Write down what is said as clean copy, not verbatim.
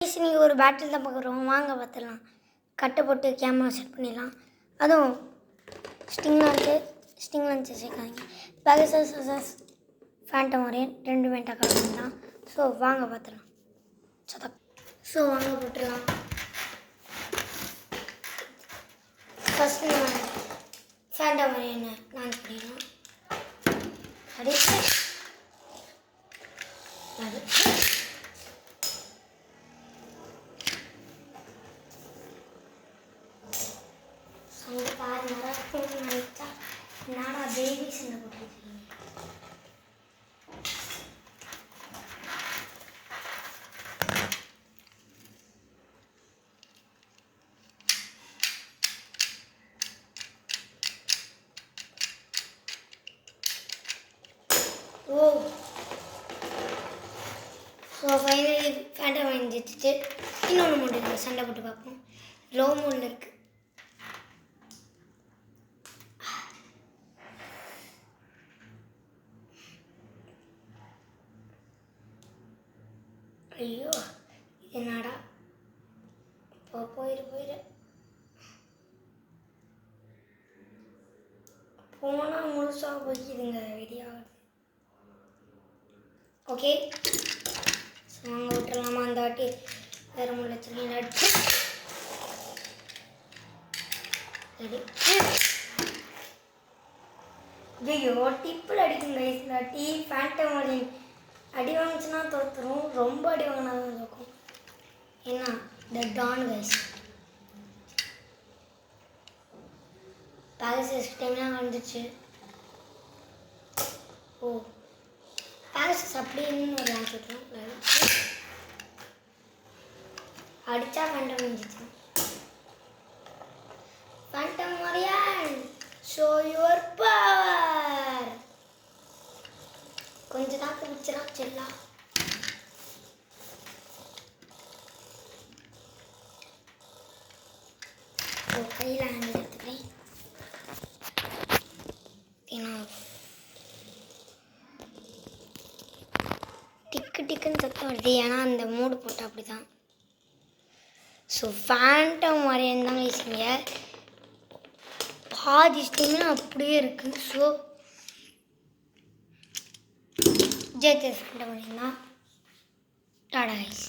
நீங்கள் ஒரு பேட்டில் தான் பார்க்குறோம், வாங்க பார்த்துடலாம். கட்டை போட்டு கேமரா செட் பண்ணிடலாம். அதுவும் ஸ்டிங் லான்ச்சு சேர்க்காதீங்க. பேகசஸ் ஃபேண்டம் ஒரேன் ரெண்டுமே டக்காக தான். ஸோ வாங்க பார்த்துடலாம். ஸோ வாங்க போட்டுடலாம். ஃபஸ்ட்டு நம்ம ஃபேண்டம் ஒரேன் லான்ச் பண்ணிடலாம். அடுத்து அங்கே பாருங்க நினைச்சா நானா பேபி சின்ன போட்டுருக்கீங்க. ஓ ஸோ ஃபைனலி ஃபேண்டம் வாங்கிச்சிட்டு இன்னொன்று மட்டும் சண்டை போட்டு பார்ப்போம். லோ மோடில் இருக்குது. ஐயோ இது என்னடா போயிரு போனால் முழுசாக போய்க்குதுங்க வெளியாகுது. ஓகே ஸோ நாங்கள் விட்டுறலாமா அந்த வாட்டி வேறு முள்ளச்சலி நடிச்சு ஐயோ டிப்பில் அடிக்குங்க. இந்த டீ ஃபேண்டம் ஒரேன் அடி வாங்கிச்சுன்னா தோற்றுரும். ரொம்ப அடி வாங்கினா தான் இருக்கும். என்ன த டான் கைஸ் பேகசஸ் டைம்லாம் வந்துச்சு. ஓ பேகசஸ் அப்படின்னு ஒரு லான்ச் விட்டுரும். அடித்தா ஃபேண்டம் வந்துச்சு. ஃபேண்டம் ஒரேன் ஷோ யுவர் பவர். கொஞ்சம் தான் பிடிச்சிடா செல்லா. கையில் ஹேண்டில் எடுத்துக்கிறேன். டிக்குன்னு சத்தம் வருது, ஏன்னா அந்த மூடு போட்டால் அப்படி தான். ஸோ ஃபேண்டம் ஒரேன் தான் பேசுங்க. பாதி ஸ்டீமே அப்படியே இருக்குது. ஸோ ஜெயிச்ச ஃபேண்டம் ஒரேன் தான். டாடா கைஸ்.